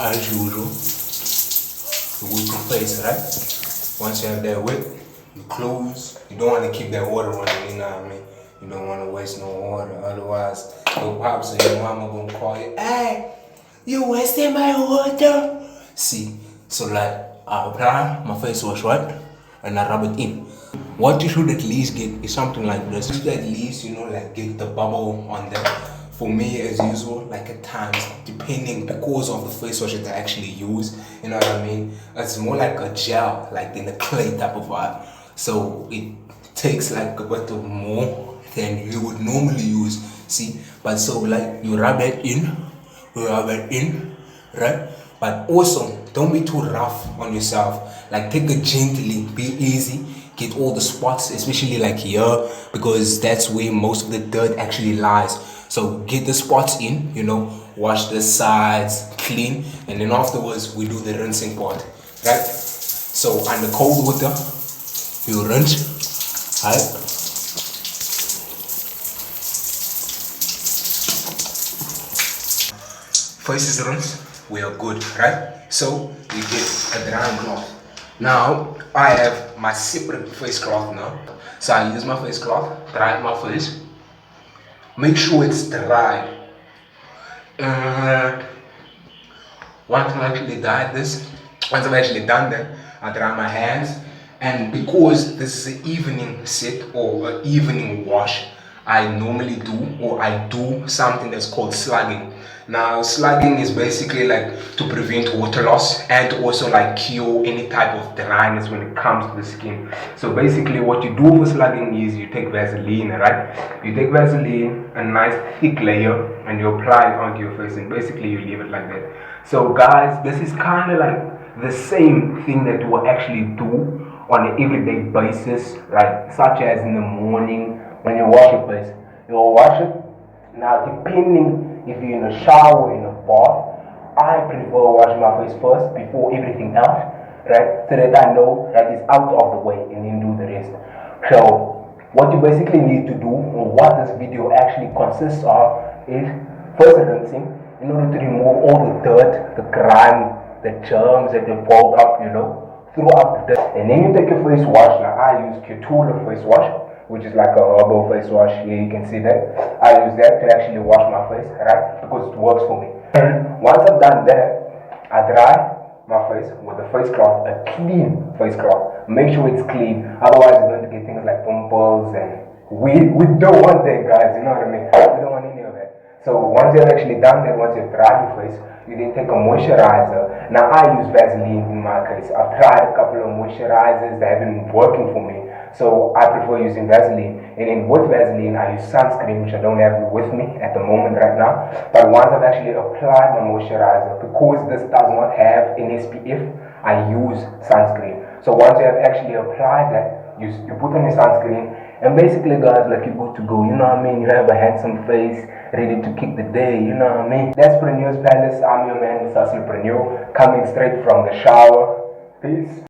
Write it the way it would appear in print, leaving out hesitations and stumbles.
As usual, you wet your face, right? Once you have that wet, you close. You don't want to keep that water running, you know what I mean? You don't want to waste no water, otherwise your pops and your mama gonna call you, hey, you wasting my water. See, so like I apply my face wash, right? And I rub it in. What you should at least get is something like this. You should at least, like get the bubble on them. For me, as usual, like at times, depending, because of the face wash that I actually use, you know what I mean? It's more like a gel, like in a clay type of vibe. So it takes like a bit of more than you would normally use, see? But so like you rub it in, right? But also, don't be too rough on yourself. Like take it gently, be easy, get all the spots, especially like here, because that's where most of the dirt actually lies. So get the spots in, wash the sides, clean, and then afterwards we do the rinsing part, right? So under cold water, you rinse, right? Face is rinsed, we are good, right? So you get a dry cloth. Now I have my separate face cloth now. So I use my face cloth, dry my face. Make sure it's dry. And once I've actually done that, I dry my hands. And because this is an evening set or an evening wash, I normally do something that's called slugging. Now slugging is basically like to prevent water loss and also like cure any type of dryness when it comes to the skin. So basically what you do for slugging is you take Vaseline, right? You take Vaseline, a nice thick layer, and you apply it onto your face, and basically you leave it like that. So guys, this is kind of like the same thing that you will actually do on an everyday basis, like such as in the morning when you wash your face. You'll wash it. Now depending if you're in a shower or in a bath, I prefer washing my face first before everything else, right? So that I know that it's out of the way and then do the rest. So what you basically need to do, or what this video actually consists of, is first rinsing in order to remove all the dirt, the grime, the germs that have built up, throughout the day. And then you take your face wash. Now I use Couture face wash, which is like a herbal face wash. Here you can see that. I use that to actually wash my face, right? Because it works for me. And once I've done that, I dry my face with a face cloth, a clean face cloth. Make sure it's clean, otherwise you're going to get things like pimples, and we don't want that, guys, you know what I mean? We don't want any of that. So once you've actually done that, once you've dried your face, you then take a moisturizer. Now I use Vaseline in my case. I've tried a couple of moisturizers that have been working for me, so I prefer using Vaseline. And then with Vaseline I use sunscreen, which I don't have with me at the moment right now. But once I've actually applied my moisturizer, because this does not have an SPF, I use sunscreen. So once you have actually applied that, you put on your sunscreen, and basically guys, like you're good to go, you know what I mean? You have a handsome face, ready to kick the day, you know what I mean? That's PRENEUR'S Palace. I'm your man, Mr. Preneur, coming straight from the shower. Peace.